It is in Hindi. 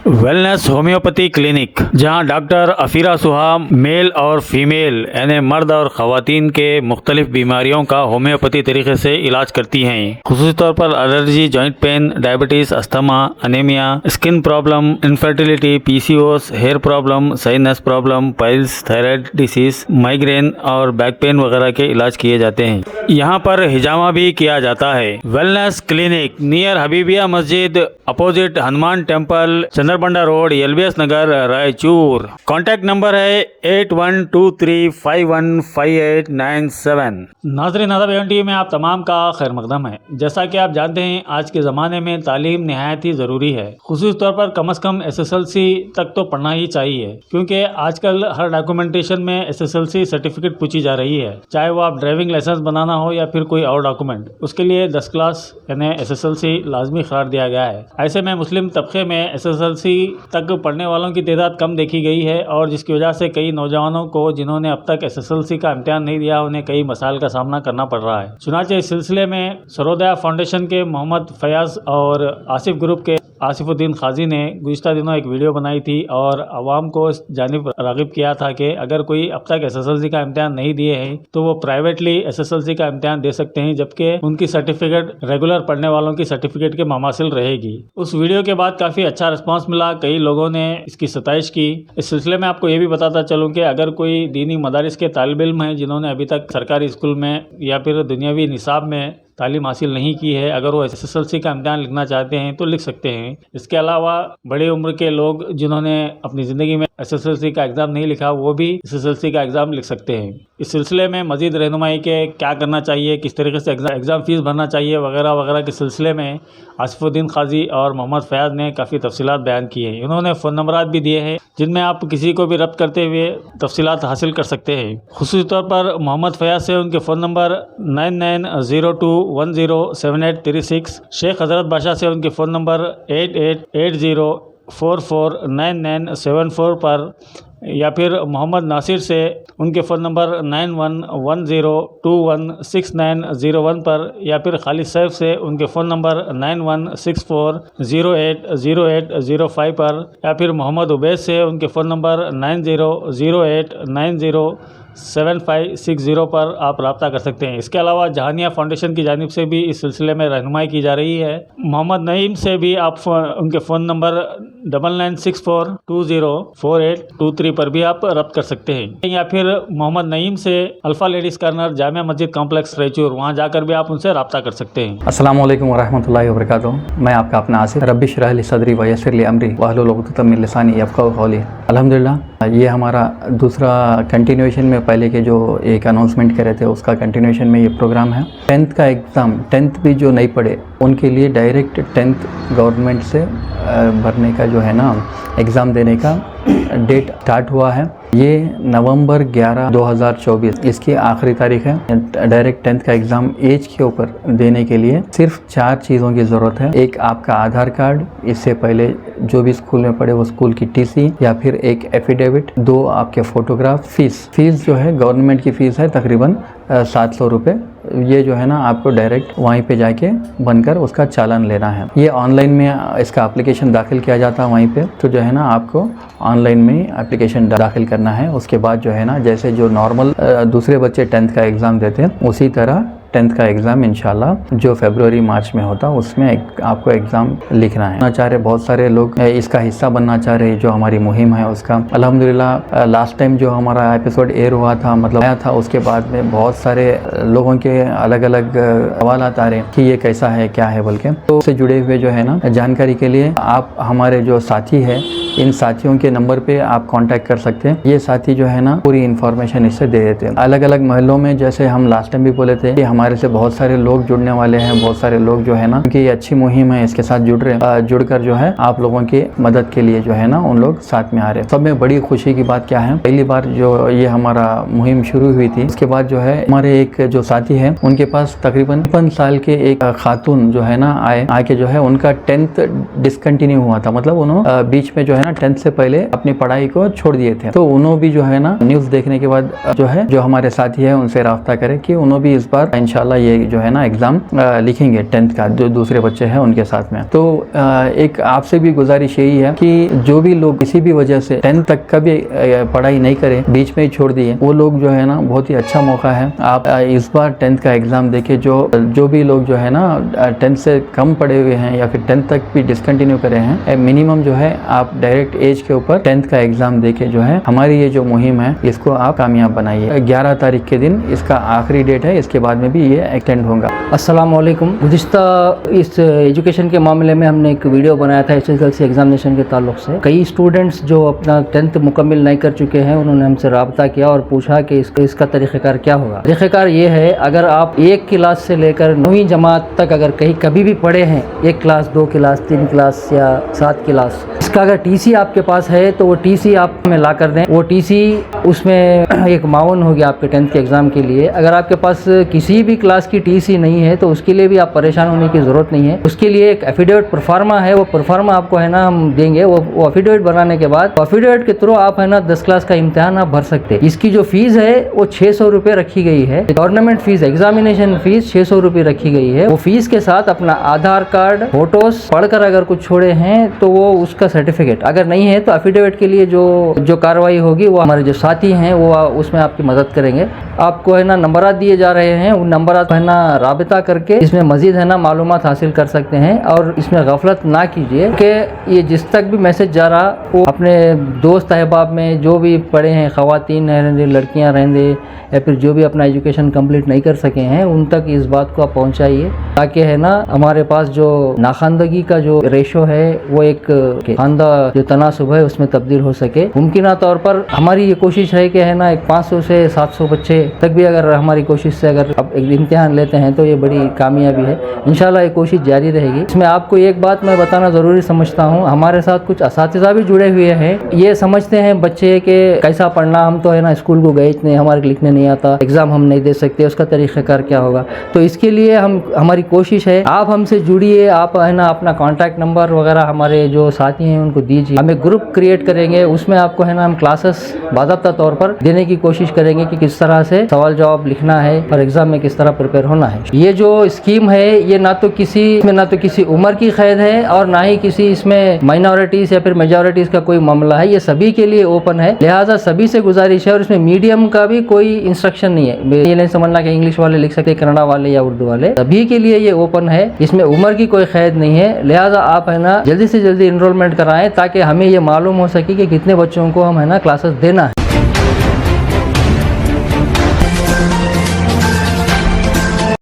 वेलनेस होम्योपैथी क्लिनिक, जहां डॉक्टर अफीरा सुहा मेल और फीमेल यानी मर्द और ख़वातीन के मुख्तलिफ बीमारियों का होम्योपैथी तरीके से इलाज करती हैं। खुसूसी तौर पर allergy, joint pain, diabetes, asthma, anaemia, skin problem, infertility, PCOS, hair problem, sinus problem, piles, thyroid disease, migraine और बैक पेन वगैरह के इलाज किए जाते हैं। यहाँ पर हिजामा भी किया जाता है। Wellness clinic near Habibia Masjid, opposite Hanuman temple, Chandrabanda road, LBS Nagar, Raichur. Contact number है 8123515897। नाज़रीन, नाज़र बेगम टीवी में आप तमाम का खैर मकदम है। जैसा कि आप जानते हैं, आज के ज़माने में तालीम नहायत ही ज़रूरी है। खुसूस तौर पर कम से कम SSLC तक तो पढ़ना ही चाहिए, क्योंकि आजकल हर डॉक्यूमेंटेशन में SSLC सर्टिफिकेट पूछी जा रही है। चाहे वो आप ड्राइविंग लाइसेंस बनाना हो या फिर कोई और डॉक्यूमेंट, उसके लिए 10 क्लास यानी SSLC लाजमी करार दिया गया है। ऐसे में मुस्लिम तबके में SSLC तक पढ़ने वालों की तादाद कम देखी गई है, और जिसकी वजह से कई नौजवानों को जिन्होंने अब तक SSLC का इम्तिहान नहीं दिया, उन्हें कई मसाइल का सामना करना पड़ रहा है। चुनांचे इस सिलसिले में सरोदया फाउंडेशन के मोहम्मद फयाज और आसिफ ग्रुप के आसिफुद्दीन खाजी ने गुज़िश्ता दिनों एक वीडियो बनाई थी और आवाम को इस जानिब राग़िब किया था कि अगर कोई अब तक SSLC का इम्तिहान नहीं दिए हैं तो वो प्राइवेटली SSLC का इम्तिहान दे सकते हैं, जबकि उनकी सर्टिफिकेट रेगुलर पढ़ने वालों की सर्टिफिकेट के मामासिल रहेगी। उस वीडियो के बाद काफ़ी अच्छा रिस्पांस मिला, कई लोगों ने इसकी सताइश की। इस सिलसिले में आपको ये भी बताता चलूँ कि अगर कोई दीनी मदारिस के तालिब इल्म हैं जिन्होंने अभी तक सरकारी स्कूल में या फिर दुनियावी निसाब में तालीम हासिल नहीं की है, अगर वो SSLC का इम्तिहान लिखना चाहते हैं तो लिख सकते हैं। इसके अलावा बड़े उम्र के लोग जिन्होंने अपनी ज़िंदगी में SSLC का एग्ज़ाम नहीं लिखा, वो भी SSLC का एग्ज़ाम लिख सकते हैं। इस सिलसिले में मज़ीद रहनुमाई के क्या करना चाहिए, किस तरीके से एग्ज़ाम फ़ीस भरना चाहिए वगैरह वगैरह के सिलसिले में आसिफुद्दीन खाजी और मोहम्मद फयाज ने काफ़ी तफसीलात बयान की हैं। इन्होंने फ़ोन नंबरात भी दिए हैं जिनमें आप किसी को भी रब्त करते हुए तफसीलात हासिल कर सकते हैं। खुसूसी तौर पर मोहम्मद फयाज से उनके फ़ोन नंबर 9902107836, शेख हज़रत बादशाह से उनके फ़ोन नंबर 8880449974 पर, या फिर मोहम्मद नासिर से उनके फ़ोन नंबर 9110216901 पर, या फिर खालिद सैफ से उनके फ़ोन नंबर 9164080805 पर, या फिर मोहम्मद उबैद से उनके फ़ोन नंबर 9008907560 पर आप रब्ता कर सकते हैं। इसके अलावा जहानिया फाउंडेशन की जानिब से भी इस सिलसिले में रहनुमाई की जा रही है। मोहम्मद नईम से भी आप उनके फ़ोन नंबर 9964204823 पर भी आप रब्त कर सकते हैं, या फिर मोहम्मद नईम से alpha ladies corner Jamia Masjid complex Raichur, वहाँ जाकर भी आप उनसे रब्ता कर सकते हैं। अस्सलाम वालेकुम वरहमतुल्लाहि वबरकातुहू। मैं आपका अपना आसिफ। रब्बी इश्रह ली सदरी व यस्सिर ली अमरी वहलुल उक़दतम मिन लिसानी यफ़क़हू क़ौली। अल्हम्दुलिल्लाह, ये हमारा दूसरा कंटिन्यूएशन में पहले के जो एक अनाउंसमेंट करे थे उसका कंटिन्यूएशन में ये प्रोग्राम है। 10th का एग्ज़ाम, 10th भी जो नहीं पढ़े उनके लिए डायरेक्ट 10th गवर्नमेंट से भरने का जो है ना एग्ज़ाम देने का डेट स्टार्ट हुआ है। ये नवंबर 11 2024 इसकी आखिरी तारीख है। डायरेक्ट 10th का एग्ज़ाम एज के ऊपर देने के लिए सिर्फ 4 चीज़ों की ज़रूरत है। एक आपका आधार कार्ड, इससे पहले जो भी स्कूल में पढ़े वो स्कूल की TC, या फिर एक एफिडेविट, 2 आपके फ़ोटोग्राफ। फीस जो है गवर्नमेंट की फ़ीस है तकरीबन 700 रुपये। ये जो है ना आपको डायरेक्ट वहीं पे जाके बनकर उसका चालान लेना है। ये ऑनलाइन में इसका एप्लीकेशन दाखिल किया जाता है वहीं पे, तो जो है ना आपको ऑनलाइन में एप्लीकेशन दाखिल करना है। उसके बाद जो है ना जैसे जो नॉर्मल दूसरे बच्चे 10th का एग्ज़ाम देते हैं उसी तरह 10th का एग्ज़ाम इंशाल्लाह जो फरवरी मार्च में होता है उसमें आपको एग्ज़ाम लिखना है। चाह रहे बहुत सारे लोग इसका हिस्सा बनना चाह रहे, जो हमारी मुहिम है उसका। अल्हम्दुलिल्लाह लास्ट टाइम जो हमारा एपिसोड एयर हुआ था, मतलब आया था, उसके बाद में बहुत सारे लोगों के अलग अलग सवाल आ रहे कि ये कैसा है क्या है बोल के। तो उससे जुड़े हुए जो है ना जानकारी के लिए आप हमारे जो साथी है इन साथियों के नंबर पे आप कांटेक्ट कर सकते हैं। ये साथी जो है ना पूरी इन्फॉर्मेशन इससे दे देते हैं। अलग अलग महलों में, जैसे हम लास्ट टाइम भी बोले थे कि हमारे से बहुत सारे लोग जुड़ने वाले हैं, बहुत सारे लोग जो है ना, क्योंकि ये अच्छी मुहिम है, इसके साथ जुड़कर जो है आप लोगों की मदद के लिए जो है ना उन लोग साथ में आ रहे हैं। सब में बड़ी खुशी की बात क्या है, पहली बार जो ये हमारा मुहिम शुरू हुई थी उसके बाद जो है हमारे एक जो साथी है उनके पास तकरीबन 55 साल के एक खातून जो है ना आके जो है उनका 10th डिसकंटिन्यू हुआ था, मतलब उन्होंने बीच में जो है ना 10th से पहले अपनी पढ़ाई को छोड़ दिए थे, तो उन्होंने भी जो है ना न्यूज़ देखने के बाद जो है जो हमारे साथी है उनसे राब्ता करें कि उन्होंने भी इस बार इंशाल्लाह ये जो है ना एग्ज़ाम लिखेंगे 10th का, जो दूसरे बच्चे हैं उनके साथ में। तो एक आपसे भी गुजारिश यही है कि जो भी लोग किसी भी वजह से 10th तक का भी पढ़ाई नहीं करें, बीच में ही छोड़ दिए, वो लोग जो है ना बहुत ही अच्छा मौका है, आप इस बार 10th का एग्ज़ाम देके जो भी लोग जो है ना 10th से कम पढ़े हुए हैं या फिर 10th तक भी डिसकंटिन्यू करे हैं, मिनिमम जो है आप डायरेक्ट एज के ऊपर 10th का एग्ज़ाम देके जो है हमारी ये जो मुहिम है इसको आप कामयाब बनाइए। 11 तारीख के दिन इसका आखिरी डेट है, इसके बाद में भी ये एक्सटेंड होगा। अस्सलाम वालेकुम। गुज़िश्ता इस एजुकेशन के मामले में हमने एक वीडियो बनाया था SSLC एग्जामिनेशन के ताल्लुक से। कई स्टूडेंट्स जो अपना 10th मुकम्मिल नहीं कर चुके हैं उन्होंने हमसे रब्ता किया और पूछा कि इसका तरीक़ेकार क्या होगा। तरीक़ेकार ये है, अगर आप 1 क्लास से लेकर 9वीं जमात तक अगर कभी भी पढ़े हैं, 1 क्लास 2 क्लास 3 क्लास या 7 क्लास, इसका अगर TC आपके पास है तो वो TC आप में ला कर दें। वो TC उसमें एक माउन हो गया आपके 10th के एग्ज़ाम के लिए। अगर आपके पास किसी भी क्लास की TC नहीं है तो उसके लिए भी आप परेशान होने की ज़रूरत नहीं है। उसके लिए एक एफिडेविट परफार्मा है, वो परफार्मा आपको है ना हम देंगे। वो एफिडेविट बनाने के बाद एफिडेविट के थ्रू आप है ना 10 क्लास का इम्तिहान आप भर सकते हैं। इसकी जो फीस है वो 600 रुपये रखी गई है। गवर्नमेंट फीस, एग्जामिनेशन फीस 600 रुपये रखी गई है। वो फीस के साथ अपना आधार कार्ड, फोटोज पढ़कर अगर कुछ छोड़े हैं तो वो उसका सर्टिफिकेट, अगर नहीं है तो एफिडेविट के लिए जो कार्रवाई होगी वो हमारे जो साथी हैं वो उसमें आपकी मदद करेंगे। आपको है ना नंबरात दिए जा रहे हैं, उन नंबरात है ना राबिता करके इसमें मजीद है ना मालूमात हासिल कर सकते हैं। और इसमें गफलत ना कीजिए कि ये जिस तक भी मैसेज जा रहा वो अपने दोस्त अहबाब में जो भी पढ़े हैं, ख़वातीन रहेंगे, लड़कियां रहेंगे या फिर जो भी अपना एजुकेशन कंप्लीट नहीं कर सके हैं, उन तक इस बात को आप पहुँचाइए ताकि है ना हमारे पास जो नाखानदगी का जो रेशो है वो एक खानदा जो तनासुब है उसमें तब्दील हो सके। मुमकिन तौर पर हमारी ये कोशिश है कि है ना एक 500 से 700 बच्चे तक भी अगर हमारी कोशिश से अगर अब एक इम्तिहान लेते हैं तो ये बड़ी कामयाबी है। इंशाल्लाह ये कोशिश जारी रहेगी। इसमें आपको एक बात मैं बताना ज़रूरी समझता हूँ, हमारे साथ कुछ असातिज़ा भी जुड़े हुए हैं। ये समझते हैं बच्चे के कैसा पढ़ना, हम तो है ना स्कूल को गए इतने, हमारे लिखने नहीं आता, एग्ज़ाम हम नहीं दे सकते, उसका तरीक़ाकार क्या होगा। तो इसके लिए हमारी कोशिश है आप हमसे जुड़िए, आप है ना अपना कॉन्टैक्ट नंबर वगैरह हमारे जो साथी हैं उनको दीजिए। हम एक ग्रुप क्रिएट करेंगे, उसमें आपको है ना हम क्लासेस बाज़ाब्ता तौर पर देने की कोशिश करेंगे कि किस तरह से सवाल जवाब लिखना है और एग्ज़ाम में किस तरह प्रिपेयर होना है। ये जो स्कीम है ये ना तो किसी उम्र की क़ैद है और ना ही किसी इसमें माइनॉरिटीज़ या फिर मेजॉरिटीज़ का कोई मामला है। ये सभी के लिए ओपन है, लिहाजा सभी से गुजारिश है। और इसमें मीडियम का भी कोई इंस्ट्रक्शन नहीं है, ये नहीं समझना कि इंग्लिश वाले लिख सकते, कन्नड़ा वाले या उर्दू वाले, सभी के लिए ये ओपन है। इसमें उम्र की कोई क़ैद नहीं है। लिहाजा आप है ना जल्दी से जल्दी इनरोलमेंट कराएं ताकि हमें ये मालूम हो सके कि कितने बच्चों को हम है ना क्लासेस देना है।